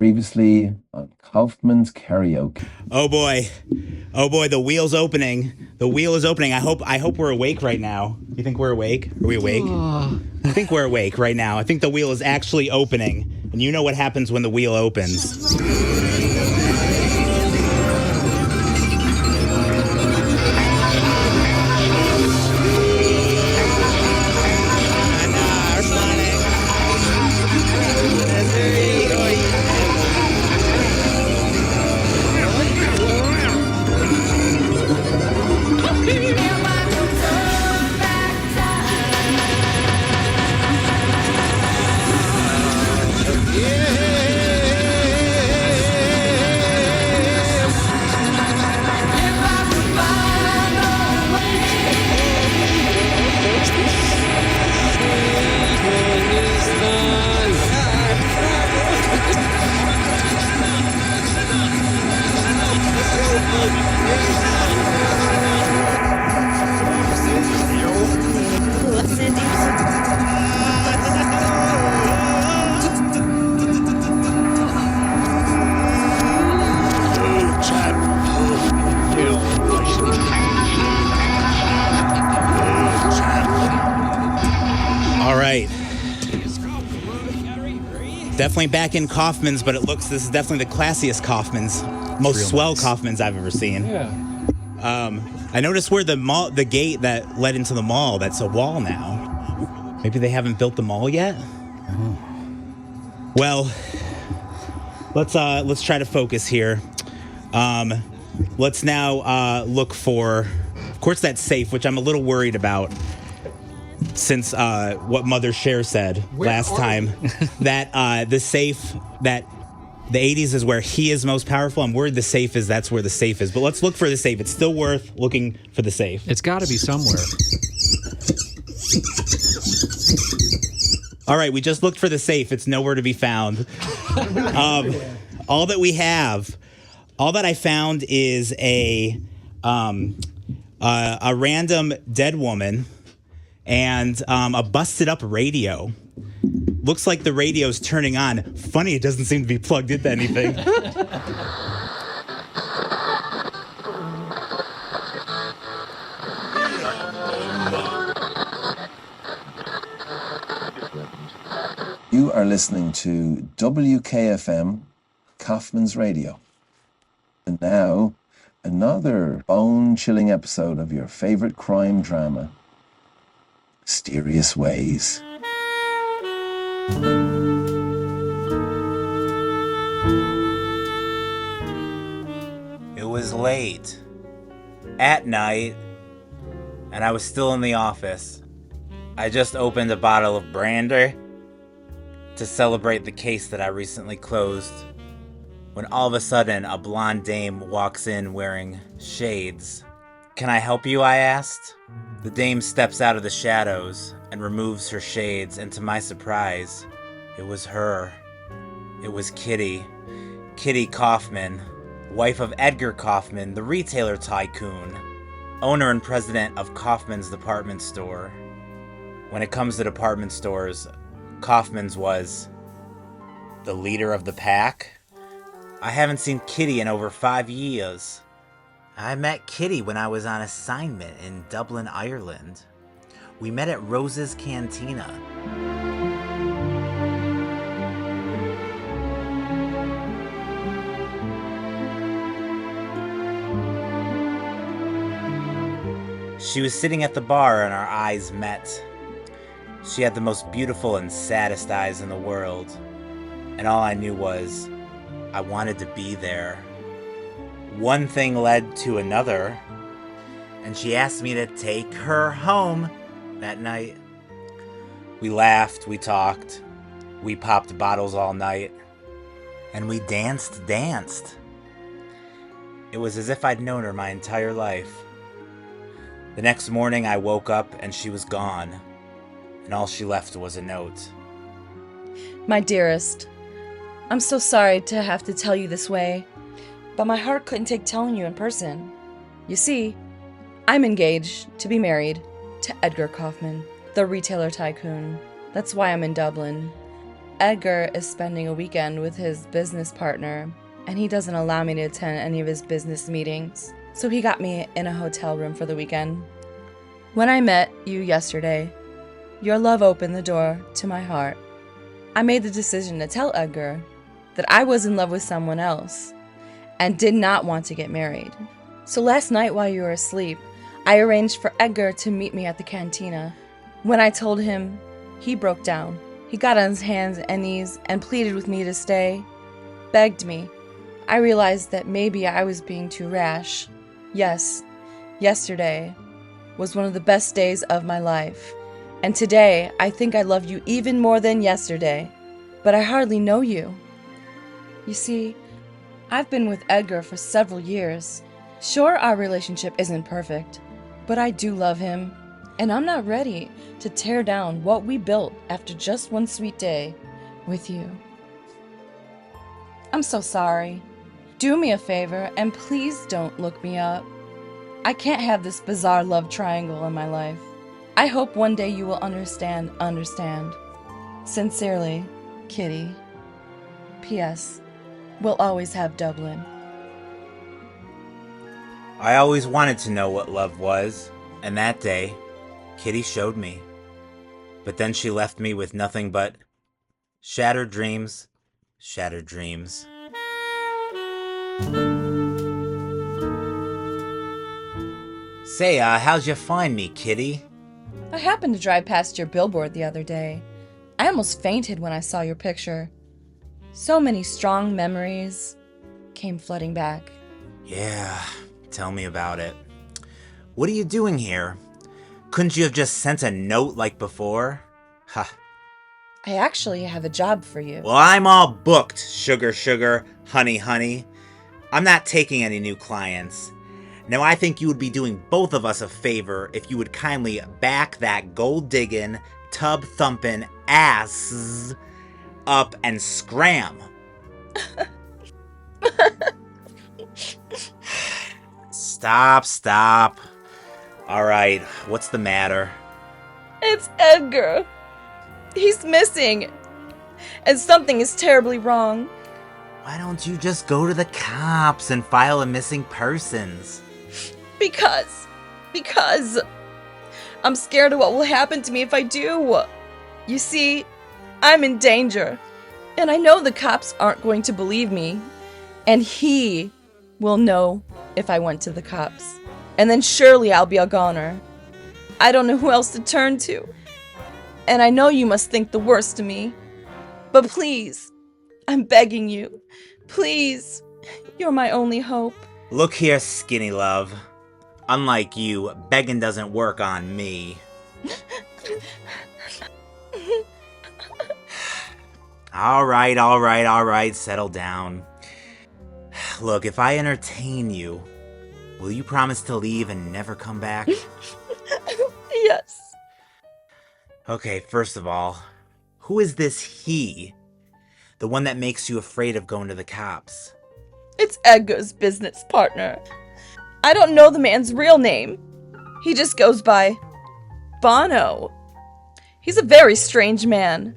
Previously on Kaufmann's Karaoke. Oh boy. Oh boy, the wheel's opening. The wheel is opening. I hope we're awake right now. You think we're awake? Are we awake? I think we're awake right now. I think the wheel is actually opening. And you know what happens when the wheel opens. All right. Definitely back in Kaufmann's, but this is definitely the classiest Kaufmann's, most swell nice. Kaufmann's I've ever seen. Yeah. I noticed where the gate that led into the mall, that's a wall now. Maybe they haven't built the mall yet? Well, let's try to focus here. Let's now look for, of course, that safe, which I'm a little worried about. Since what Mother Cher said last time, that the safe, that the 80s is where he is most powerful. I'm worried that's where the safe is. But let's look for the safe. It's still worth looking for the safe. It's got to be somewhere. All right, we just looked for the safe. It's nowhere to be found. All that I found is a random dead woman. And a busted up radio. Looks like the radio's turning on. Funny, it doesn't seem to be plugged into anything. You are listening to WKFM, Kaufmann's Radio. And now, another bone-chilling episode of your favorite crime drama, Mysterious Ways. It was late at night, and I was still in the office. I just opened a bottle of brandy to celebrate the case that I recently closed, when all of a sudden a blonde dame walks in wearing shades. "Can I help you?" I asked. The dame steps out of the shadows and removes her shades, and to my surprise, it was her. It was Kitty. Kitty Kaufmann, wife of Edgar Kaufmann, the retailer tycoon, owner and president of Kaufmann's department store. When it comes to department stores, Kaufmann's was the leader of the pack. I haven't seen Kitty in over 5 years. I met Kitty when I was on assignment in Dublin, Ireland. We met at Rose's Cantina. She was sitting at the bar and our eyes met. She had the most beautiful and saddest eyes in the world. And all I knew was, I wanted to be there. One thing led to another, and she asked me to take her home that night. We laughed, we talked, we popped bottles all night, and we danced. It was as if I'd known her my entire life. The next morning I woke up and she was gone, and all she left was a note. My dearest, I'm so sorry to have to tell you this way, but my heart couldn't take telling you in person. You see, I'm engaged to be married to Edgar Kaufmann, the retailer tycoon. That's why I'm in Dublin. Edgar is spending a weekend with his business partner, and he doesn't allow me to attend any of his business meetings, so he got me in a hotel room for the weekend. When I met you yesterday, your love opened the door to my heart. I made the decision to tell Edgar that I was in love with someone else and did not want to get married. So last night while you were asleep, I arranged for Edgar to meet me at the cantina. When I told him, he broke down. He got on his hands and knees and pleaded with me to stay, begged me. I realized that maybe I was being too rash. Yes, yesterday was one of the best days of my life. And today, I think I love you even more than yesterday. But I hardly know you. You see, I've been with Edgar for several years. Sure, our relationship isn't perfect, but I do love him. And I'm not ready to tear down what we built after just one sweet day with you. I'm so sorry. Do me a favor and please don't look me up. I can't have this bizarre love triangle in my life. I hope one day you will understand. Sincerely, Kitty. P.S. We'll always have Dublin. I always wanted to know what love was, and that day, Kitty showed me. But then she left me with nothing but shattered dreams, shattered dreams. Say, how'd you find me, Kitty? I happened to drive past your billboard the other day. I almost fainted when I saw your picture. So many strong memories came flooding back. Yeah, tell me about it. What are you doing here? Couldn't you have just sent a note like before? Ha. I actually have a job for you. Well, I'm all booked, sugar, honey. I'm not taking any new clients. Now, I think you would be doing both of us a favor if you would kindly back that gold-digging, tub-thumping ass up and scram. Stop. All right, what's the matter? It's Edgar. He's missing. And something is terribly wrong. Why don't you just go to the cops and file a missing persons? Because I'm scared of what will happen to me if I do. You see, I'm in danger. And I know the cops aren't going to believe me. And he will know if I went to the cops. And then surely I'll be a goner. I don't know who else to turn to. And I know you must think the worst of me. But please, I'm begging you. Please, you're my only hope. Look here, skinny love. Unlike you, begging doesn't work on me. All right, settle down. Look, if I entertain you, will you promise to leave and never come back? Yes. Okay, first of all, who is this he? The one that makes you afraid of going to the cops? It's Edgar's business partner. I don't know the man's real name. He just goes by Bono. He's a very strange man.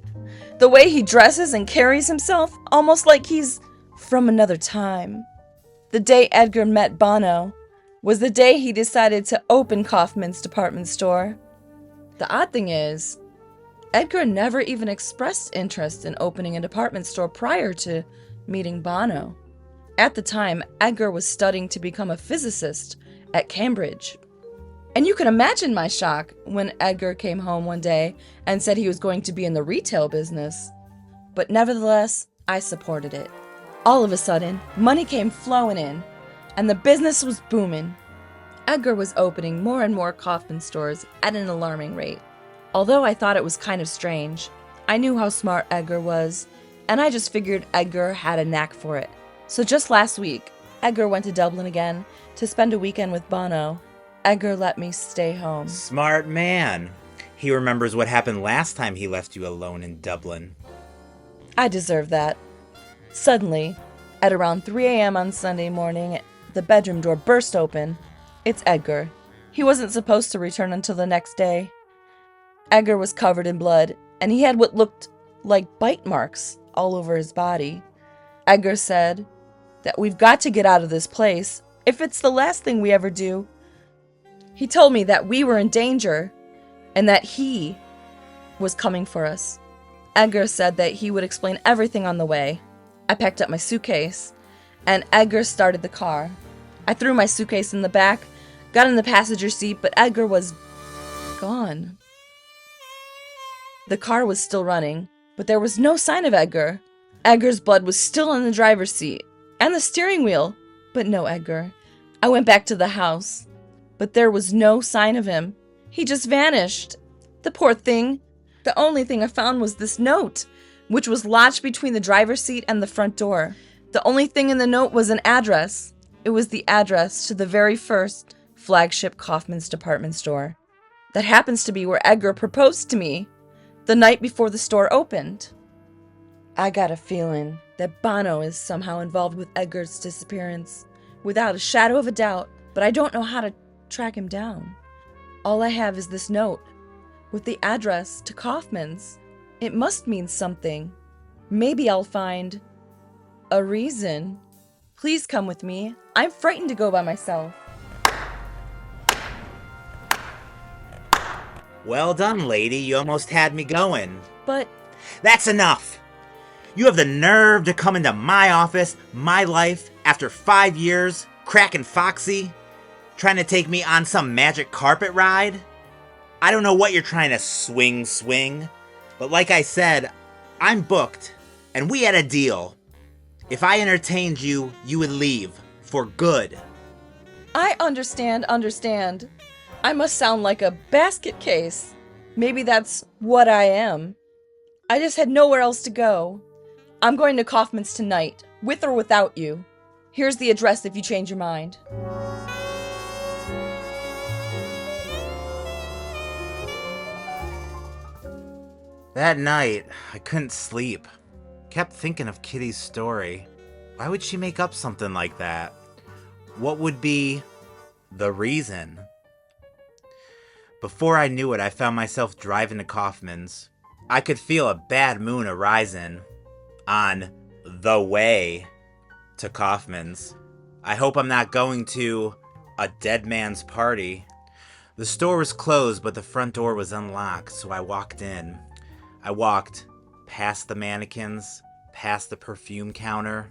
The way he dresses and carries himself, almost like he's from another time. The day Edgar met Bono was the day he decided to open Kaufmann's department store. The odd thing is, Edgar never even expressed interest in opening a department store prior to meeting Bono. At the time, Edgar was studying to become a physicist at Cambridge. And you can imagine my shock when Edgar came home one day and said he was going to be in the retail business. But nevertheless, I supported it. All of a sudden, money came flowing in, and the business was booming. Edgar was opening more and more Kaufmann stores at an alarming rate. Although I thought it was kind of strange, I knew how smart Edgar was, and I just figured Edgar had a knack for it. So just last week, Edgar went to Dublin again to spend a weekend with Bono. Edgar let me stay home. Smart man. He remembers what happened last time he left you alone in Dublin. I deserve that. Suddenly, at around 3 a.m. on Sunday morning, the bedroom door burst open. It's Edgar. He wasn't supposed to return until the next day. Edgar was covered in blood, and he had what looked like bite marks all over his body. Edgar said that we've got to get out of this place if it's the last thing we ever do. He told me that we were in danger and that he was coming for us. Edgar said that he would explain everything on the way. I packed up my suitcase, and Edgar started the car. I threw my suitcase in the back, got in the passenger seat, but Edgar was gone. The car was still running, but there was no sign of Edgar. Edgar's blood was still on the driver's seat and the steering wheel, but no Edgar. I went back to the house, but there was no sign of him. He just vanished. The poor thing. The only thing I found was this note, which was lodged between the driver's seat and the front door. The only thing in the note was an address. It was the address to the very first flagship Kaufmann's department store. That happens to be where Edgar proposed to me the night before the store opened. I got a feeling that Bono is somehow involved with Edgar's disappearance, without a shadow of a doubt, but I don't know how to track him down. All I have is this note, with the address to Kaufmann's. It must mean something. Maybe I'll find a reason. Please come with me. I'm frightened to go by myself. Well done, lady. You almost had me going. But That's enough. You have the nerve to come into my office, my life, after 5 years, cracking foxy, trying to take me on some magic carpet ride? I don't know what you're trying to swing, but like I said, I'm booked, and we had a deal. If I entertained you, you would leave, for good. I understand. I must sound like a basket case. Maybe that's what I am. I just had nowhere else to go. I'm going to Kaufmann's tonight, with or without you. Here's the address if you change your mind. That night, I couldn't sleep. Kept thinking of Kitty's story. Why would she make up something like that? What would be the reason? Before I knew it, I found myself driving to Kaufmann's. I could feel a bad moon arising on the way to Kaufmann's. I hope I'm not going to a dead man's party. The store was closed, but the front door was unlocked, so I walked in. I walked past the mannequins, past the perfume counter,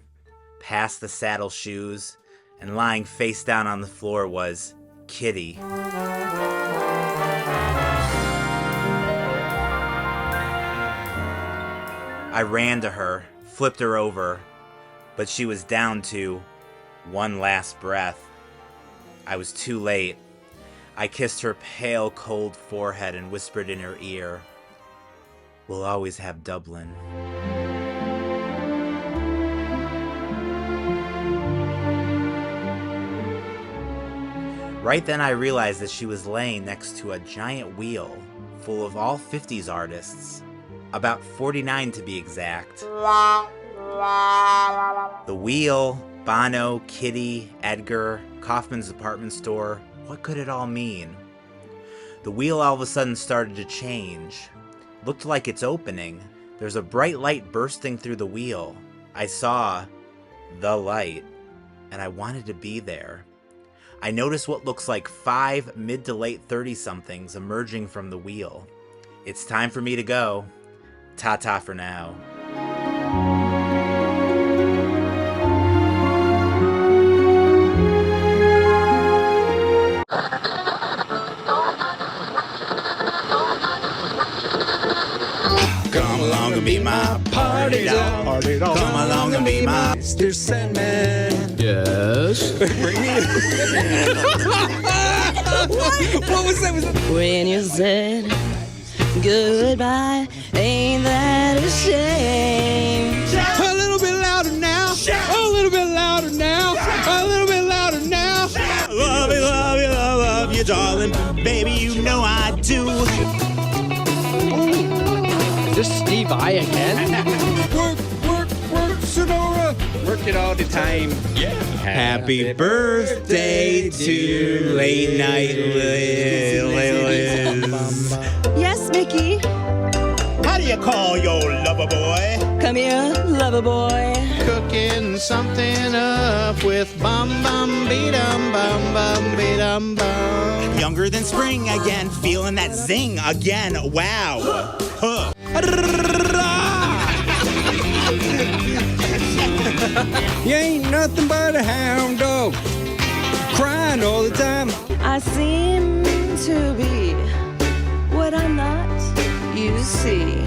past the saddle shoes, and lying face down on the floor was Kitty. I ran to her, flipped her over, but she was down to one last breath. I was too late. I kissed her pale, cold forehead and whispered in her ear, "We'll always have Dublin." Right then I realized that she was laying next to a giant wheel full of all 50s artists, about 49 to be exact. The wheel, Bono, Kitty, Edgar, Kaufmann's department store, what could it all mean? The wheel all of a sudden started to change. Looked like it's opening. There's a bright light bursting through the wheel. I saw the light, and I wanted to be there. I noticed what looks like 5 mid to late 30-somethings emerging from the wheel. It's time for me to go. Ta-ta for now. Come along and be my party dog. Party dog. Come along and be my Mr. Sandman. Yes. Bring me in. What was that? When you said goodbye, ain't that a shame? A little bit louder now. A little bit louder now. A little bit louder now. love you, love you, love you, darling. Baby, you know I do. Is this Steve I again? Work, Sonora. Work it all the time. Yeah. Happy birthday to late night Liz. Yes, Mickey. How do do you call your lover boy? Come here, lover boy. Cooking something up with bum bum be dum bum bum be dum bum. Younger than spring again, feeling that zing again. Wow. Huh. You ain't nothing but a hound dog, crying all the time. I seem to be what I'm not, you see.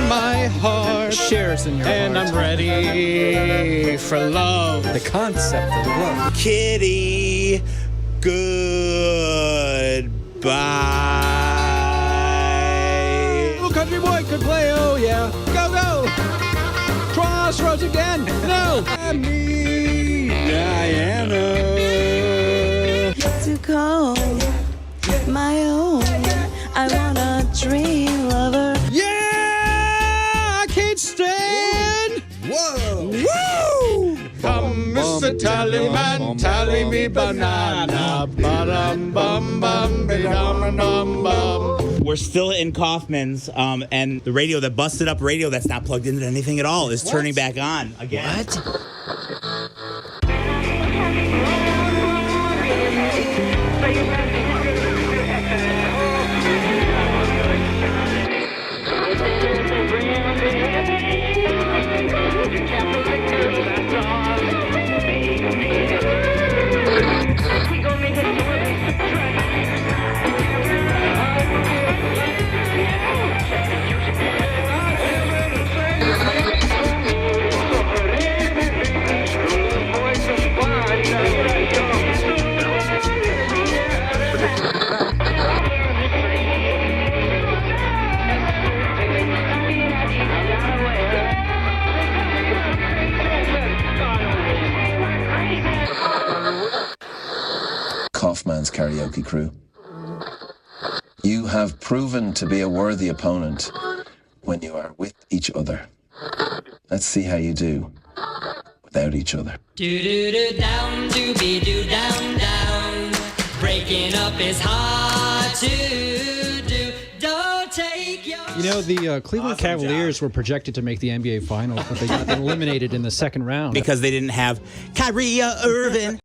My heart Shares in your and heart. I'm ready for love. The concept of love. Kitty, goodbye. Little country boy could play, oh yeah. Go, go! Crossroads again. No! I meet Diana. To call my own, I want a dream lover. Yeah! I can't stand! Whoa! Woo! Come, Mr. Tallyman, tally me banana. Ba-dum bum bum be dum dum bum. We're still in Kaufmann's, and the radio, the busted up radio that's not plugged into anything at all, is turning back on again. What? Kaufmann's karaoke crew. You have proven to be a worthy opponent when you are with each other. Let's see how you do without each other. Do do do down, do be do down down. Breaking up is hard to do. Don't take your. You know, the Cleveland Cavaliers were projected to make the NBA Finals, but they got eliminated in the second round. Because they didn't have Kyrie Irving.